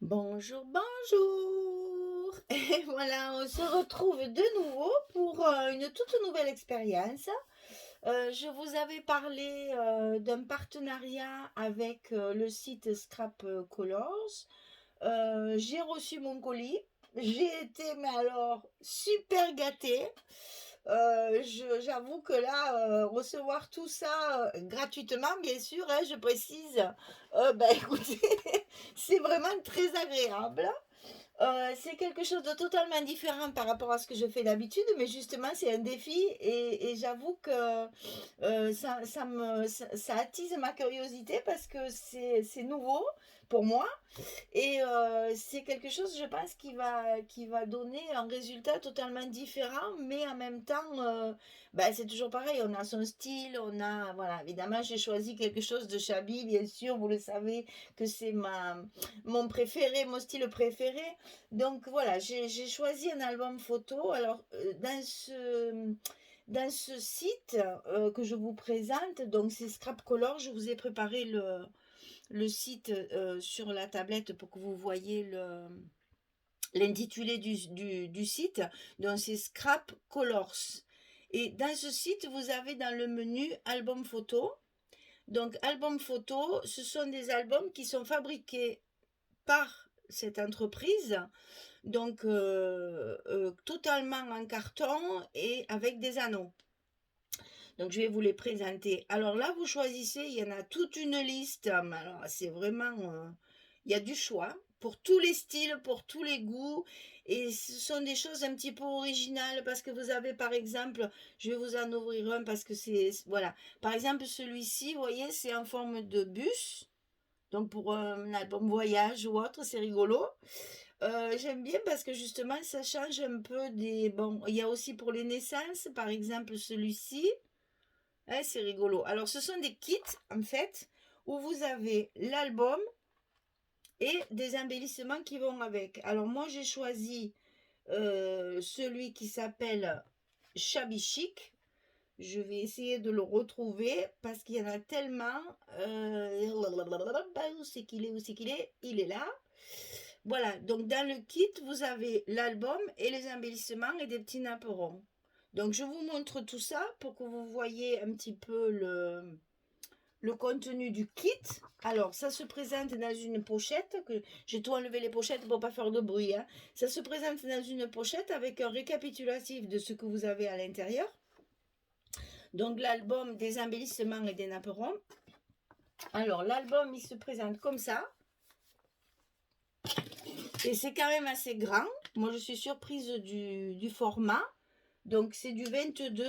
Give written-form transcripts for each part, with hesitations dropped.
Bonjour, bonjour! Et voilà, on se retrouve de nouveau pour une toute nouvelle expérience. Je vous avais parlé d'un partenariat avec le site Scrap Colors. J'ai reçu mon colis. J'ai été, mais alors, super gâtée. J'avoue que là, recevoir tout ça gratuitement, bien sûr, hein, je précise, écoutez, c'est vraiment très agréable. C'est quelque chose de totalement différent par rapport à ce que je fais d'habitude, mais justement, c'est un défi et j'avoue que ça attise ma curiosité parce que c'est nouveau pour moi et c'est quelque chose, je pense, qui va donner un résultat totalement différent, mais en même temps, c'est toujours pareil. On a son style, on a, voilà, évidemment, j'ai choisi quelque chose de Chabi, bien sûr, vous le savez que c'est mon préféré, mon style préféré. Donc voilà, j'ai choisi un album photo. Alors, dans ce site que je vous présente, donc c'est Scrap Color, je vous ai préparé le site sur la tablette pour que vous voyez l'intitulé du site. Donc c'est Scrap Colors. Et dans ce site, vous avez dans le menu album photo. Donc album photo, ce sont des albums qui sont fabriqués par cette entreprise, donc totalement en carton et avec des anneaux. Donc, je vais vous les présenter. Alors là, vous choisissez, il y en a toute une liste. Alors, c'est vraiment, il y a du choix pour tous les styles, pour tous les goûts. Et ce sont des choses un petit peu originales parce que vous avez, par exemple, je vais vous en ouvrir un parce que voilà. Par exemple, celui-ci, vous voyez, c'est en forme de bus. Donc, pour un album voyage ou autre, c'est rigolo. J'aime bien parce que justement, ça change un peu des... Bon, il y a aussi pour les naissances, par exemple, celui-ci. Ouais, c'est rigolo. Alors, ce sont des kits, en fait, où vous avez l'album et des embellissements qui vont avec. Alors, moi, j'ai choisi celui qui s'appelle Shabby Chic. Je vais essayer de le retrouver parce qu'il y en a tellement. Où c'est qu'il est? Où c'est qu'il est? Il est là. Voilà, donc dans le kit, vous avez l'album et les embellissements et des petits napperons. Donc je vous montre tout ça pour que vous voyez un petit peu le contenu du kit. Alors ça se présente dans une pochette, que j'ai tout enlevé les pochettes pour pas faire de bruit, hein. Ça se présente dans une pochette avec un récapitulatif de ce que vous avez à l'intérieur. Donc l'album des embellissements et des napperons. Alors l'album il se présente comme ça. Et c'est quand même assez grand. Moi je suis surprise du format. Donc c'est du 22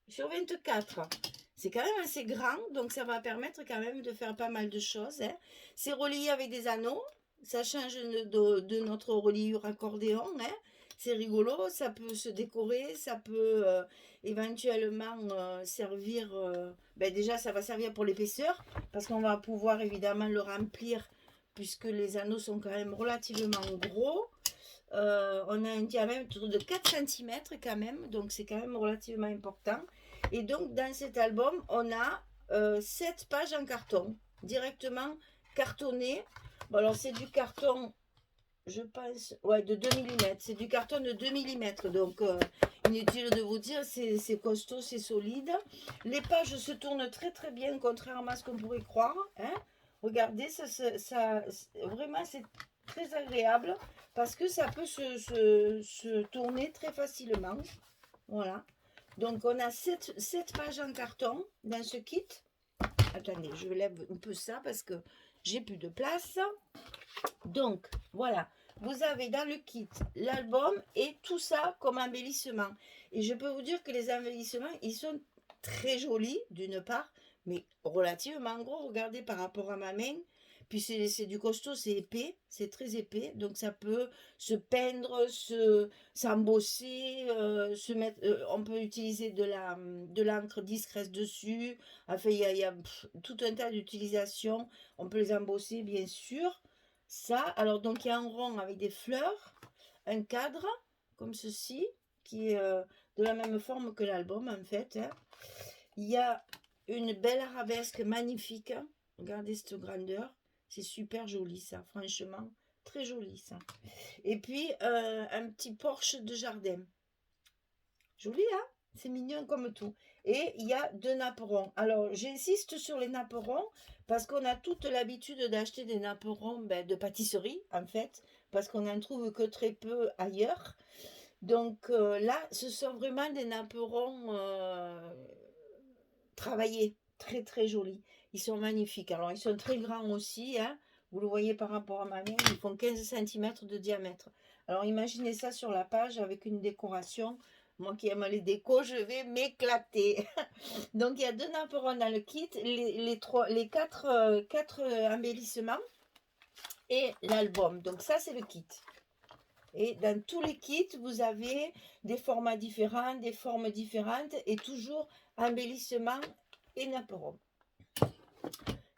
sur 24. C'est quand même assez grand, donc ça va permettre quand même de faire pas mal de choses, hein. C'est relié avec des anneaux, ça change de notre reliure accordéon, hein. C'est rigolo, ça peut se décorer, ça peut éventuellement servir. Déjà, ça va servir pour l'épaisseur, parce qu'on va pouvoir évidemment le remplir, puisque les anneaux sont quand même relativement gros. On a un diamètre de 4 cm quand même, donc c'est quand même relativement important. Et donc dans cet album, on a 7 pages en carton, directement cartonné. Bon, alors c'est du carton, je pense, ouais, de 2 mm. C'est du carton de 2 mm, donc inutile de vous dire, c'est costaud, c'est solide. Les pages se tournent très très bien, contrairement à ce qu'on pourrait croire, hein. Regardez, vraiment c'est très agréable parce que ça peut se tourner très facilement. Voilà. Donc on a 7 pages en carton dans ce kit. Attendez, je lève un peu ça parce que j'ai plus de place. Donc voilà, vous avez dans le kit l'album et tout ça comme embellissement. Et je peux vous dire que les embellissements, ils sont très jolis d'une part, mais relativement gros. Regardez par rapport à ma main. Puis c'est du costaud, c'est épais, c'est très épais, donc ça peut se peindre, s'embosser, se mettre. On peut utiliser de l'encre discrète dessus. Enfin, il y a tout un tas d'utilisations. On peut les embosser, bien sûr. Ça, alors donc il y a un rond avec des fleurs, un cadre comme ceci, qui est de la même forme que l'album en fait, hein. Il y a une belle arabesque magnifique, hein. Regardez cette grandeur, c'est super joli ça, franchement, très joli ça. Et puis, un petit porche de jardin. Joli, hein? C'est mignon comme tout. Et il y a 2 napperons. Alors, j'insiste sur les napperons parce qu'on a toute l'habitude d'acheter des napperons de pâtisserie, en fait, parce qu'on n'en trouve que très peu ailleurs. Donc là, ce sont vraiment des napperons travaillés, très très jolis. Ils sont magnifiques. Alors, ils sont très grands aussi, hein. Vous le voyez par rapport à ma main, ils font 15 centimètres de diamètre. Alors, imaginez ça sur la page avec une décoration. Moi qui aime les décos, je vais m'éclater. Donc, il y a 2 napperons dans le kit, les 4 embellissements et l'album. Donc, ça, c'est le kit. Et dans tous les kits, vous avez des formats différents, des formes différentes et toujours embellissement et napperon.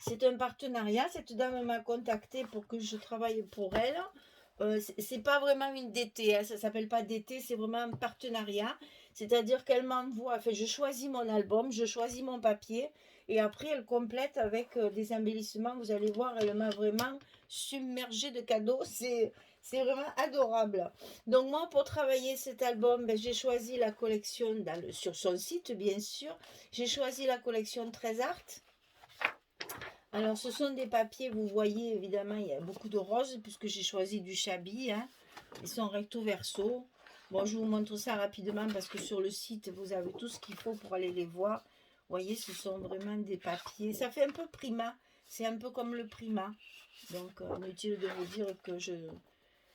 C'est un partenariat. Cette dame m'a contacté pour que je travaille pour elle. C'est pas vraiment une DT, hein, ça s'appelle pas DT, c'est vraiment un partenariat. C'est-à-dire qu'elle m'envoie, enfin, je choisis mon album, je choisis mon papier et après elle complète avec des embellissements. Vous allez voir, elle m'a vraiment submergée de cadeaux. C'est vraiment adorable. Donc moi, pour travailler cet album, j'ai choisi la collection sur son site, bien sûr. J'ai choisi la collection 13 Art. Alors, ce sont des papiers, vous voyez, évidemment, il y a beaucoup de roses, puisque j'ai choisi du Chabi, hein. Ils sont recto verso. Bon, je vous montre ça rapidement, parce que sur le site, vous avez tout ce qu'il faut pour aller les voir. Vous voyez, ce sont vraiment des papiers. Ça fait un peu Prima. C'est un peu comme le Prima. Donc, inutile de vous dire que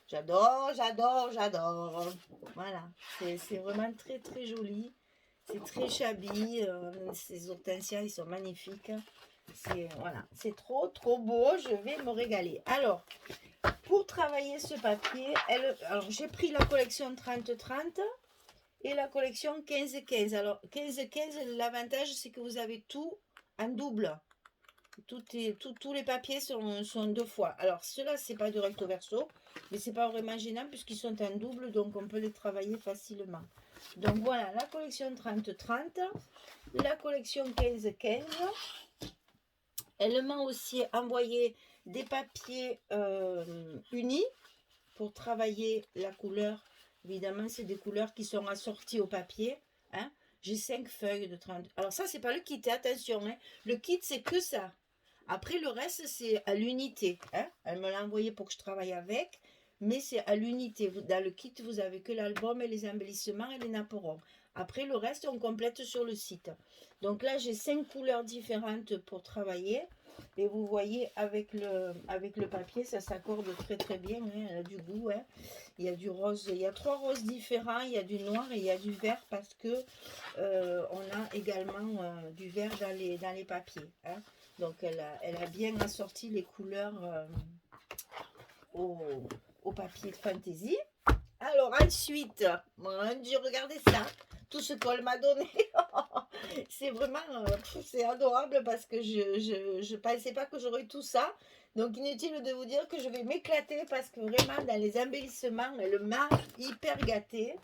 j'adore, j'adore, j'adore. Voilà, c'est vraiment très, très joli. C'est très Chabi. Ces hortensias, ils sont magnifiques. Voilà, c'est trop trop beau, je vais me régaler. Alors, pour travailler ce papier, alors j'ai pris la collection 30-30 et la collection 15-15. Alors 15-15, l'avantage c'est que vous avez tout en double. Tous les papiers sont 2 fois. Alors ceux-là, c'est pas de recto verso, mais c'est pas vraiment gênant puisqu'ils sont en double, donc on peut les travailler facilement. Donc voilà, la collection 30-30, la collection 15-15. Elle m'a aussi envoyé des papiers unis pour travailler la couleur. Évidemment, c'est des couleurs qui sont assorties au papier. Hein. J'ai 5 feuilles de 30. Alors ça, c'est pas le kit, attention. Hein. Le kit, c'est que ça. Après, le reste, c'est à l'unité. Hein. Elle me l'a envoyé pour que je travaille avec. Mais c'est à l'unité. Dans le kit, vous avez que l'album et les embellissements et les napperons. Après, le reste, on complète sur le site. Donc là, j'ai 5 couleurs différentes pour travailler. Et vous voyez, avec le papier, ça s'accorde très très bien. Hein, elle a du goût. Hein. Il y a du rose. Il y a 3 roses différents. Il y a du noir et il y a du vert parce que on a également du vert dans les papiers. Hein. Donc, elle a bien assorti les couleurs au papier de fantaisie. Alors ensuite, mon Dieu, regardez ça, tout ce qu'elle m'a donné. C'est vraiment, c'est adorable parce que je pensais pas que j'aurais tout ça. Donc inutile de vous dire que je vais m'éclater parce que vraiment dans les embellissements, elle m'a hyper gâtée.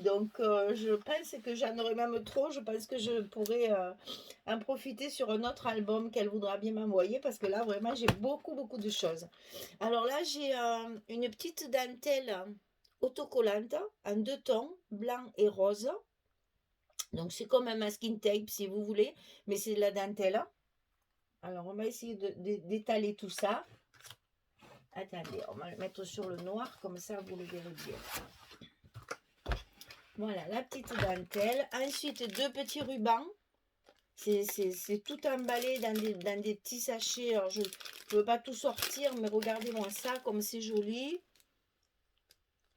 Donc je pense que j'en aurais même trop. Je pense que je pourrais en profiter sur un autre album qu'elle voudra bien m'envoyer parce que là vraiment j'ai beaucoup beaucoup de choses. Alors là j'ai une petite dentelle autocollante en 2 tons, blanc et rose. Donc c'est comme un masking tape si vous voulez, mais c'est de la dentelle. Alors on va essayer d'étaler tout ça. Attendez, on va le mettre sur le noir, comme ça vous le verrez bien. Voilà, la petite dentelle. Ensuite, 2 petits rubans. C'est tout emballé dans des petits sachets. Alors, je ne veux pas tout sortir, mais regardez-moi ça, comme c'est joli.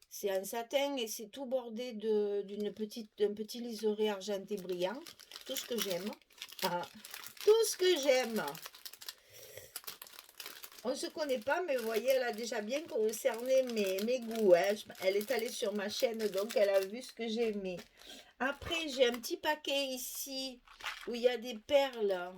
C'est en satin et c'est tout bordé d'un petit liseré argenté brillant. Tout ce que j'aime. Ah, tout ce que j'aime. On ne se connaît pas, mais vous voyez, elle a déjà bien cerné mes goûts. Hein. Elle est allée sur ma chaîne, donc elle a vu ce que j'aimais. Après, j'ai un petit paquet ici où il y a des perles,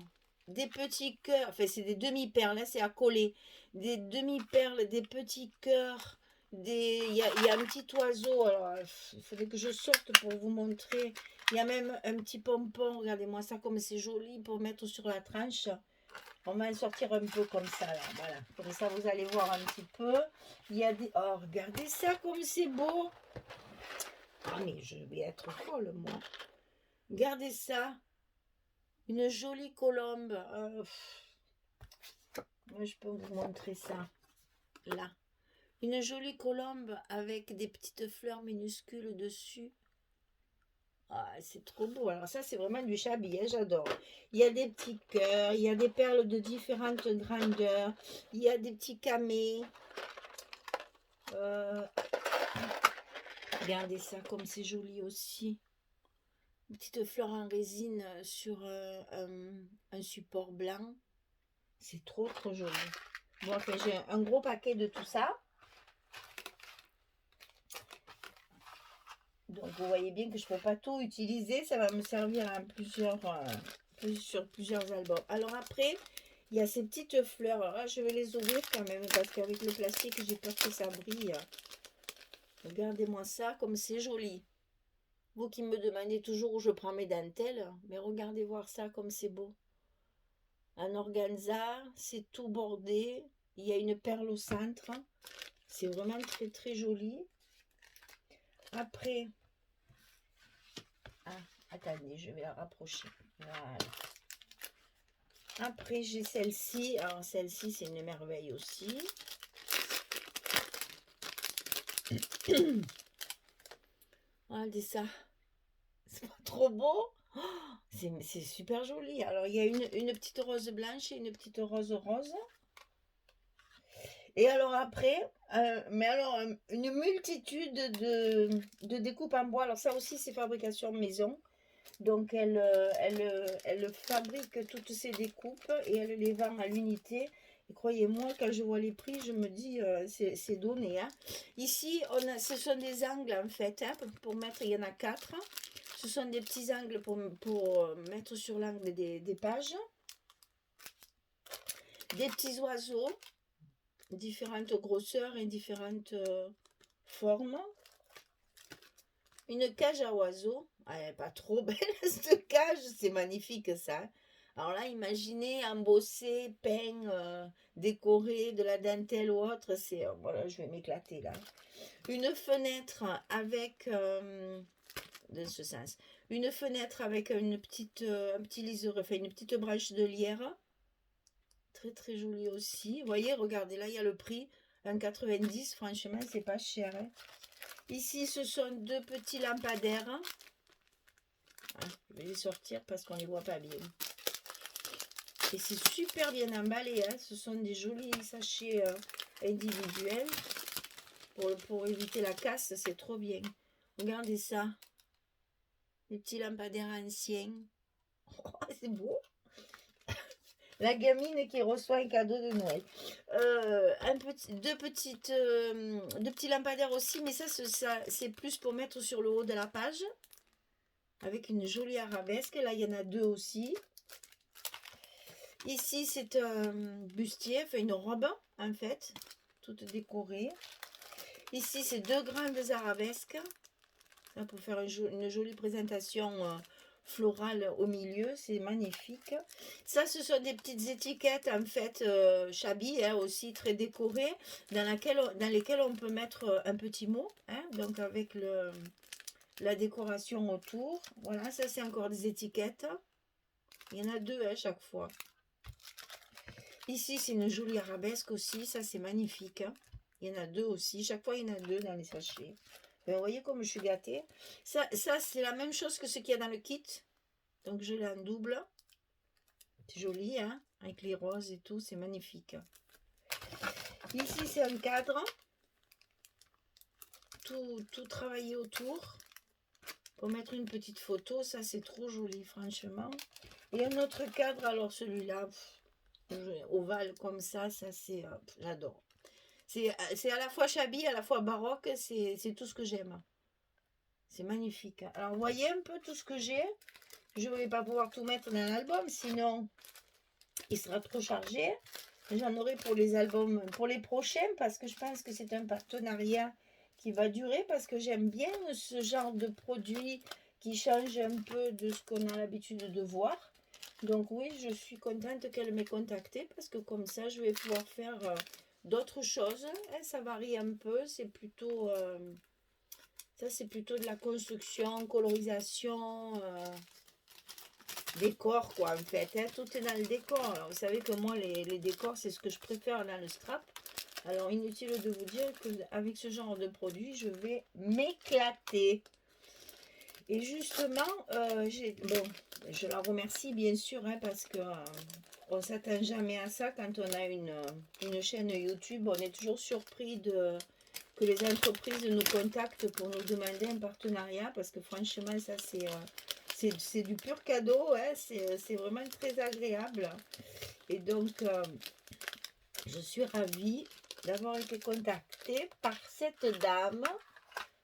des petits cœurs. Enfin, c'est des demi-perles, là, c'est à coller. Des demi-perles, des petits cœurs. Il y a un petit oiseau. Alors, il faudrait que je sorte pour vous montrer. Il y a même un petit pompon. Regardez-moi ça, comme c'est joli pour mettre sur la tranche. On va en sortir un peu comme ça, là. Voilà. Comme ça, vous allez voir un petit peu. Il y a des... Oh, regardez ça, comme c'est beau. Ah, mais je vais être folle, moi. Regardez ça. Une jolie colombe. Moi, je peux vous montrer ça. Là. Une jolie colombe avec des petites fleurs minuscules dessus. Ah, c'est trop beau. Alors ça, c'est vraiment du Chabi, hein, j'adore. Il y a des petits cœurs, il y a des perles de différentes grandeurs, il y a des petits camés. Regardez ça, comme c'est joli aussi. Une petite fleur en résine sur un support blanc. C'est trop, trop joli. Bon, enfin, j'ai un gros paquet de tout ça. Donc, vous voyez bien que je ne peux pas tout utiliser. Ça va me servir à sur plusieurs albums. Alors après, il y a ces petites fleurs. Alors là, je vais les ouvrir quand même parce qu'avec le plastique, j'ai peur que ça brille. Regardez-moi ça, comme c'est joli. Vous qui me demandez toujours où je prends mes dentelles, mais regardez voir ça, comme c'est beau. Un organza, c'est tout bordé. Il y a une perle au centre. C'est vraiment très, très joli. Après, attendez, je vais la rapprocher. Voilà. Après, j'ai celle-ci. Alors, celle-ci, c'est une merveille aussi. Regardez ça. C'est pas trop beau? Oh, c'est super joli. Alors, il y a une petite rose blanche et une petite rose rose. Et alors après, une multitude de découpes en bois. Alors ça aussi, c'est fabrication maison. Donc, elle fabrique toutes ces découpes et elle les vend à l'unité. Et croyez-moi, quand je vois les prix, je me dis, c'est donné. Hein. Ici, ce sont des angles, en fait, hein, pour mettre, il y en a 4. Ce sont des petits angles pour mettre sur l'angle des pages. Des petits oiseaux, différentes grosseurs et différentes formes. Une cage à oiseaux. Elle n'est pas trop belle, cette cage. C'est magnifique, ça. Alors là, imaginez embossé, peint, décoré, de la dentelle ou autre. C'est voilà, je vais m'éclater là. Une fenêtre avec, de ce sens, une fenêtre avec un petit liseré, enfin une petite branche de lierre. Très très joli aussi. Vous voyez, regardez, là, il y a le prix. 1,90. Franchement, c'est pas cher. Hein. Ici, ce sont deux petits lampadaires. Je vais les sortir parce qu'on ne les voit pas bien. Et c'est super bien emballé. Hein. Ce sont des jolis sachets individuels. Pour éviter la casse, c'est trop bien. Regardez ça. Les petits lampadaires anciens. Oh, c'est beau. La gamine qui reçoit un cadeau de Noël. Deux petits lampadaires aussi, mais ça c'est plus pour mettre sur le haut de la page. Avec une jolie arabesque. Là, il y en a deux aussi. Ici, c'est un bustier, enfin une robe, en fait, toute décorée. Ici, c'est deux grandes arabesques. Ça, pour faire une jolie présentation florale au milieu, c'est magnifique. Ça, ce sont des petites étiquettes, en fait, Chabi, hein, aussi très décorées, dans lesquelles on peut mettre un petit mot, hein, donc avec la décoration autour. Voilà, ça, c'est encore des étiquettes. Il y en a deux à chaque fois. Ici, c'est une jolie arabesque aussi. Ça, c'est magnifique. Hein. Il y en a deux aussi. Chaque fois, il y en a deux dans les sachets. Ben, vous voyez comme je suis gâtée. Ça c'est la même chose que ce qu'il y a dans le kit. Donc, je l'ai en double. C'est joli, hein, avec les roses et tout. C'est magnifique. Ici, c'est un cadre. Tout travaillé autour. Pour mettre une petite photo. Ça, c'est trop joli, franchement. Et un autre cadre. Alors, celui-là... ovale comme ça c'est j'adore. C'est à la fois Chabi, à la fois baroque, c'est tout ce que j'aime. C'est magnifique. Alors, vous voyez un peu tout ce que j'ai. Je ne vais pas pouvoir tout mettre dans l'album, sinon il sera trop chargé. J'en aurai pour les albums, pour les prochains, parce que je pense que c'est un partenariat qui va durer, parce que j'aime bien ce genre de produit qui change un peu de ce qu'on a l'habitude de voir. Donc oui, je suis contente qu'elle m'ait contactée parce que comme ça, je vais pouvoir faire d'autres choses. Hein, ça varie un peu, c'est plutôt... ça, c'est plutôt de la construction, colorisation, décor, quoi, en fait. Hein, tout est dans le décor. Alors, vous savez que moi, les décors, c'est ce que je préfère dans le scrap. Alors, inutile de vous dire qu'avec ce genre de produit, je vais m'éclater. Et justement, bon, je la remercie bien sûr, hein, parce que on ne s'attend jamais à ça quand on a une chaîne YouTube. On est toujours surpris que les entreprises nous contactent pour nous demander un partenariat, parce que franchement, ça c'est du pur cadeau, hein, c'est vraiment très agréable. Et donc, je suis ravie d'avoir été contactée par cette dame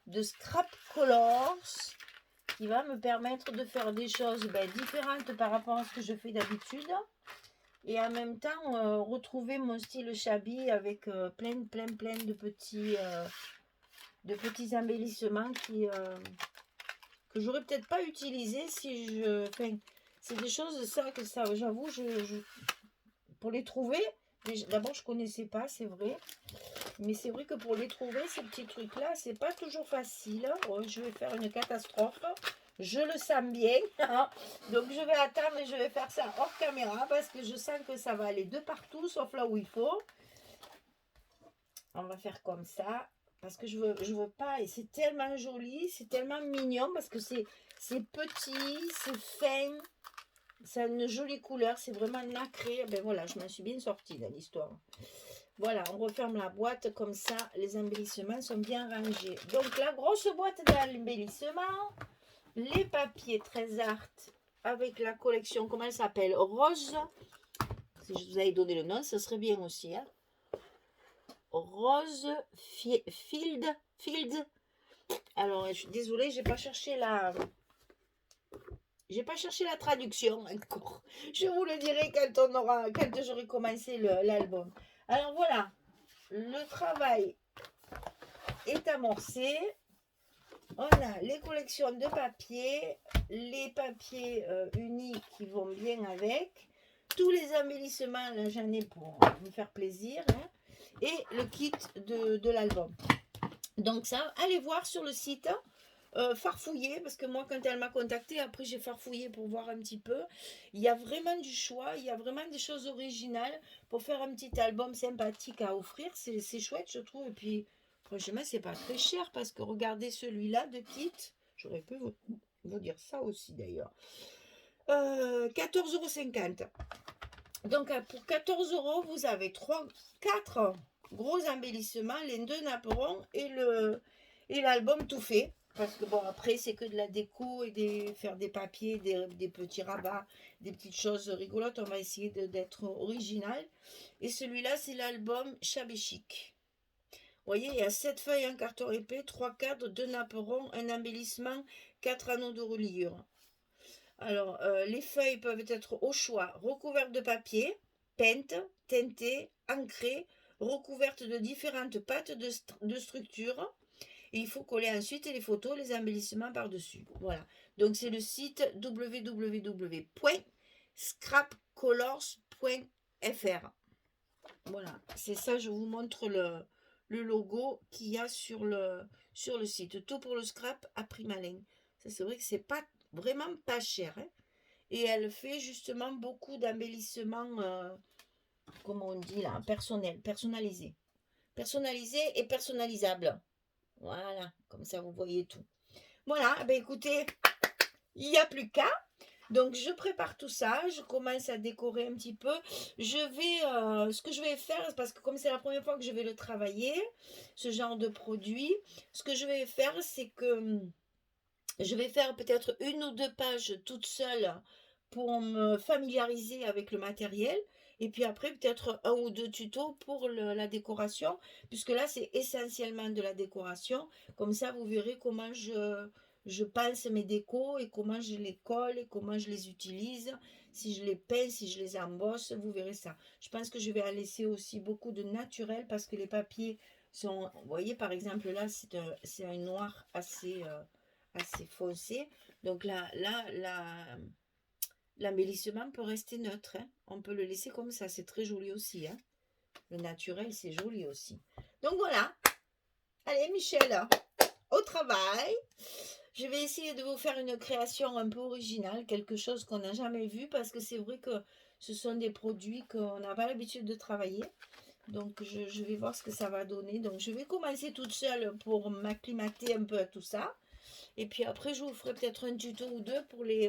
de Scrap Colors qui va me permettre de faire des choses différentes par rapport à ce que je fais d'habitude et en même temps retrouver mon style shabby avec plein de petits embellissements que j'aurais peut-être pas utilisé si je... Enfin, c'est des choses, ça j'avoue, pour les trouver, d'abord je connaissais pas, c'est vrai. Mais c'est vrai que pour les trouver, ces petits trucs-là, c'est pas toujours facile. Oh, je vais faire une catastrophe. Je le sens bien. Donc je vais attendre et je vais faire ça hors caméra parce que je sens que ça va aller de partout, sauf là où il faut. On va faire comme ça. Parce que je veux pas. Et c'est tellement joli, c'est tellement mignon parce que c'est petit, c'est fin. Ça a une jolie couleur, c'est vraiment nacré. Ben voilà, je m'en suis bien sortie dans l'histoire. Voilà, on referme la boîte, comme ça, les embellissements sont bien rangés. Donc, la grosse boîte d'embellissement, les papiers très art avec la collection, comment elle s'appelle? Rose. Si je vous avais donné le nom, ce serait bien aussi. Hein. Rose Field. Alors, je suis désolée, j'ai pas cherché la traduction encore. Je vous le dirai quand j'aurai commencé l'album. Alors voilà, le travail est amorcé. On a les collections de papier, les papiers unis qui vont bien avec, tous les embellissements, là j'en ai pour me faire plaisir, hein, et le kit de l'album. Donc ça, allez voir sur le site, farfouiller, parce que moi quand elle m'a contacté, après j'ai farfouillé pour voir un petit peu. Il y a vraiment du choix, il y a vraiment des choses originales pour faire un petit album sympathique à offrir, c'est chouette je trouve, et puis franchement c'est pas très cher, parce que regardez celui-là de kit, j'aurais pu vous dire ça aussi d'ailleurs, 14,50 €. Donc pour 14 € vous avez 4 gros embellissements, les 2 napperons et l'album tout fait. Parce que bon, après, c'est que de la déco et faire des papiers, des petits rabats, des petites choses rigolotes. On va essayer d'être original. Et celui-là, c'est l'album Shabby Chic. Vous voyez, il y a 7 feuilles en carton épais, 3 cadres, 2 napperons, un embellissement, 4 anneaux de reliure. Alors, les feuilles peuvent être au choix recouvertes de papier, peintes, teintées, ancrées, recouvertes de différentes pattes de structure. Et il faut coller ensuite les photos, les embellissements par-dessus. Voilà. Donc, c'est le site www.scrapcolors.fr. Voilà. C'est ça, je vous montre le logo qu'il y a sur le site. Tout pour le scrap à prix malin. Ça, c'est vrai que c'est pas vraiment pas cher. Hein. Et elle fait justement beaucoup d'embellissements, comme on dit là, personnalisés. Personnalisés et personnalisables. Voilà, comme ça vous voyez tout. Voilà, ben écoutez, il n'y a plus qu'à. Donc je prépare tout ça, je commence à décorer un petit peu. Ce que je vais faire, parce que comme c'est la première fois que je vais le travailler, ce genre de produit, ce que je vais faire, c'est que je vais faire peut-être 1 ou 2 pages toute seule pour me familiariser avec le matériel. Et puis après, peut-être 1 ou 2 tutos pour la décoration, puisque là, c'est essentiellement de la décoration. Comme ça, vous verrez comment je pense mes décos et comment je les colle et comment je les utilise. Si je les peins, si je les embosse, vous verrez ça. Je pense que je vais en laisser aussi beaucoup de naturel parce que les papiers sont... Vous voyez, par exemple, là, c'est un noir assez foncé. Donc là, l'embellissement peut rester neutre, hein. On peut le laisser comme ça, c'est très joli aussi, hein. Le naturel, c'est joli aussi. Donc voilà. Allez, Michel, au travail. Je vais essayer de vous faire une création un peu originale, quelque chose qu'on n'a jamais vu, parce que c'est vrai que ce sont des produits qu'on n'a pas l'habitude de travailler. Donc, je vais voir ce que ça va donner. Donc, je vais commencer toute seule pour m'acclimater un peu à tout ça. Et puis après, je vous ferai peut-être un tuto ou deux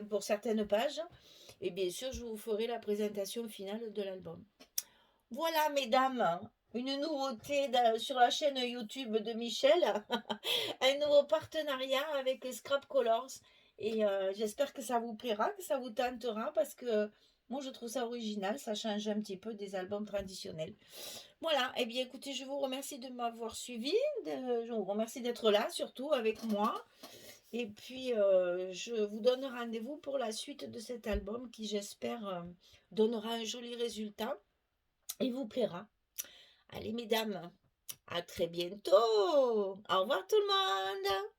pour certaines pages. Et bien sûr, je vous ferai la présentation finale de l'album. Voilà, mesdames, une nouveauté sur la chaîne YouTube de Michel. Un nouveau partenariat avec les Scrap Colors. Et j'espère que ça vous plaira, que ça vous tentera, parce que moi, je trouve ça original. Ça change un petit peu des albums traditionnels. Voilà, et bien écoutez, je vous remercie de m'avoir suivi. Je vous remercie d'être là, surtout avec moi. Et puis, je vous donne rendez-vous pour la suite de cet album qui, j'espère, donnera un joli résultat et vous plaira. Allez, mesdames, à très bientôt. Au revoir tout le monde.